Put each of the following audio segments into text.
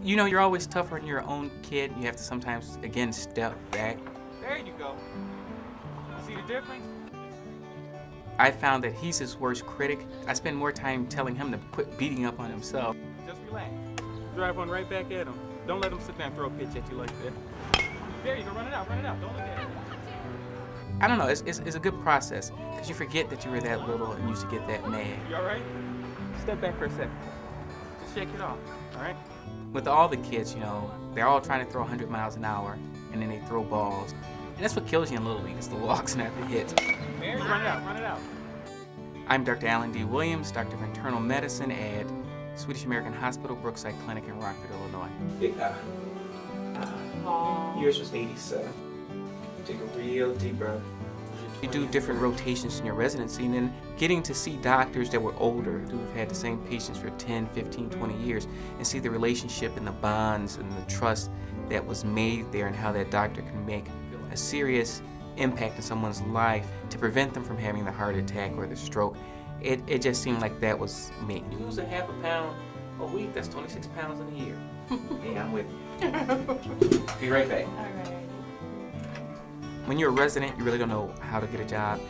You know, you're always tougher on your own kid. You have to sometimes, again, step back. There you go. See the difference? I found that he's his worst critic. I spend more time telling him to quit beating up on himself. Just relax. Drive on right back at him. Don't let him sit there and throw a pitch at you like that. There you go, run it out, don't look at it. I don't know, it's a good process, because you forget that you were that little and used to get that mad. You all right? Step back for a second. Just shake it off, all right? With all the kids, you know, they're all trying to throw 100 miles an hour, and then they throw balls. And that's what kills you in Little League, is the walks and the hits. There, run it out. I'm Dr. Alan D. Williams, Doctor of Internal Medicine at Swedish American Hospital, Brookside Clinic in Rockford, Illinois. Big yours was 87. Take a real deep breath. You do different rotations in your residency, and then getting to see doctors that were older, who have had the same patients for 10, 15, 20 years, and see the relationship and the bonds and the trust that was made there, and how that doctor can make a serious impact in someone's life to prevent them from having the heart attack or the stroke. It just seemed like that was me. You lose a half a pound a week, that's 26 pounds in a year. Hey, I'm with you. Be right back. All right. When you're a resident, you really don't know how to get a job.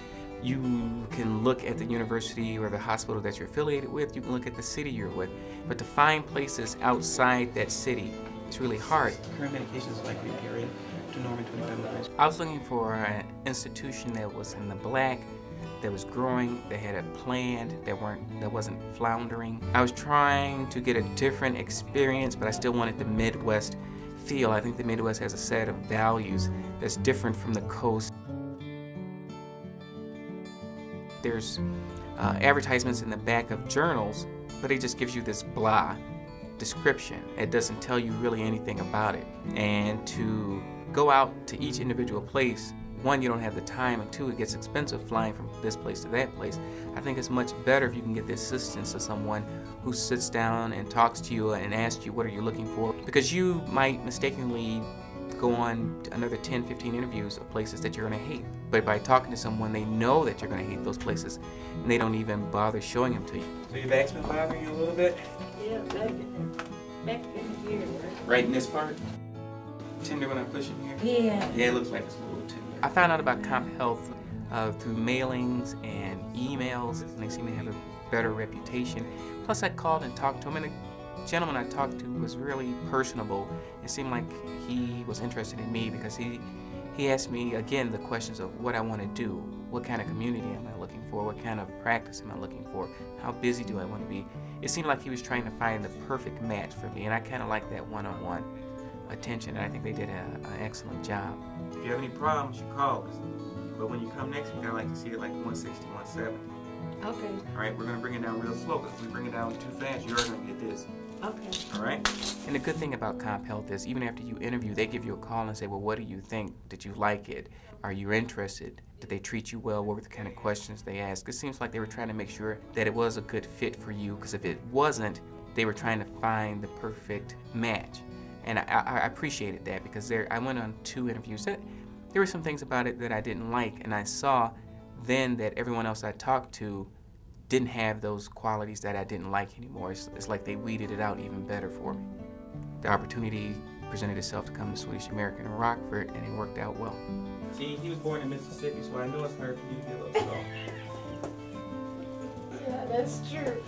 You can look at the university or the hospital that you're affiliated with. You can look at the city you're with. But to find places outside that city, it's really hard. Current medications like period to normal 25 milligrams. I was looking for an institution that was in the black, that was growing, that had a plan, that wasn't floundering. I was trying to get a different experience, but I still wanted the Midwest feel. I think the Midwest has a set of values that's different from the coast. There's advertisements in the back of journals, but it just gives you this blah description. It doesn't tell you really anything about it. And to go out to each individual place, one, you don't have the time, and two, it gets expensive flying from this place to that place. I think it's much better if you can get the assistance of someone who sits down and talks to you and asks you what are you looking for, because you might mistakenly go on to another 10, 15 interviews of places that you're going to hate. But by talking to someone, they know that you're going to hate those places, and they don't even bother showing them to you. So your back's been bothering you a little bit? Yeah, back in here. Right in this part? Tender when I push in here? Yeah. Yeah, it looks like it's a little tender. I found out about CompHealth through mailings and emails, and they seem to have a better reputation. Plus I called and talked to him, and the gentleman I talked to was really personable. It seemed like he was interested in me, because he asked me, again, the questions of what I want to do, what kind of community am I looking for, what kind of practice am I looking for, how busy do I want to be. It seemed like he was trying to find the perfect match for me, and I kind of like that one-on-one attention, and I think they did an excellent job. If you have any problems, you call us. But when you come next week, I like to see it like 160, 170. Okay. All right, we're going to bring it down real slow, because if we bring it down too fast, you're going to get this. Okay. All right? And the good thing about CompHealth is, even after you interview, they give you a call and say, well, what do you think? Did you like it? Are you interested? Did they treat you well? What were the kind of questions they asked? It seems like they were trying to make sure that it was a good fit for you, because if it wasn't, they were trying to find the perfect match. And I appreciated that, because I went on 2 interviews. There were some things about it that I didn't like, and I saw then that everyone else I talked to didn't have those qualities that I didn't like anymore. It's like they weeded it out even better for me. The opportunity presented itself to come to Swedish American in Rockford, and it worked out well. See, he was born in Mississippi, so I know it's hard for you to get a little salt. Yeah, that's true.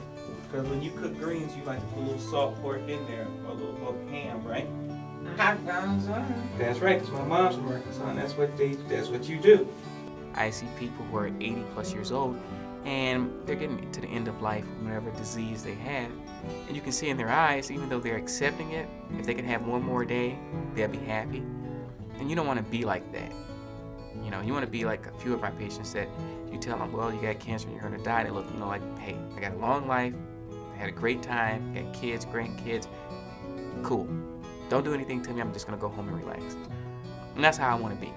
Because when you cook greens, you like to put a little salt pork in there, or a little ham, right? Hot dogs on. That's right, because my mom's from Arkansas, and that's what you do. I see people who are 80 plus years old, and they're getting to the end of life, whatever disease they have, and you can see in their eyes, even though they're accepting it, if they can have one more day, they'll be happy. And you don't want to be like that. You know, you want to be like a few of my patients that you tell them, well, you got cancer and you're going to die. They look, you know, like, hey, I got a long life, I had a great time, got kids, grandkids, cool. Don't do anything to me, I'm just going to go home and relax. And that's how I want to be.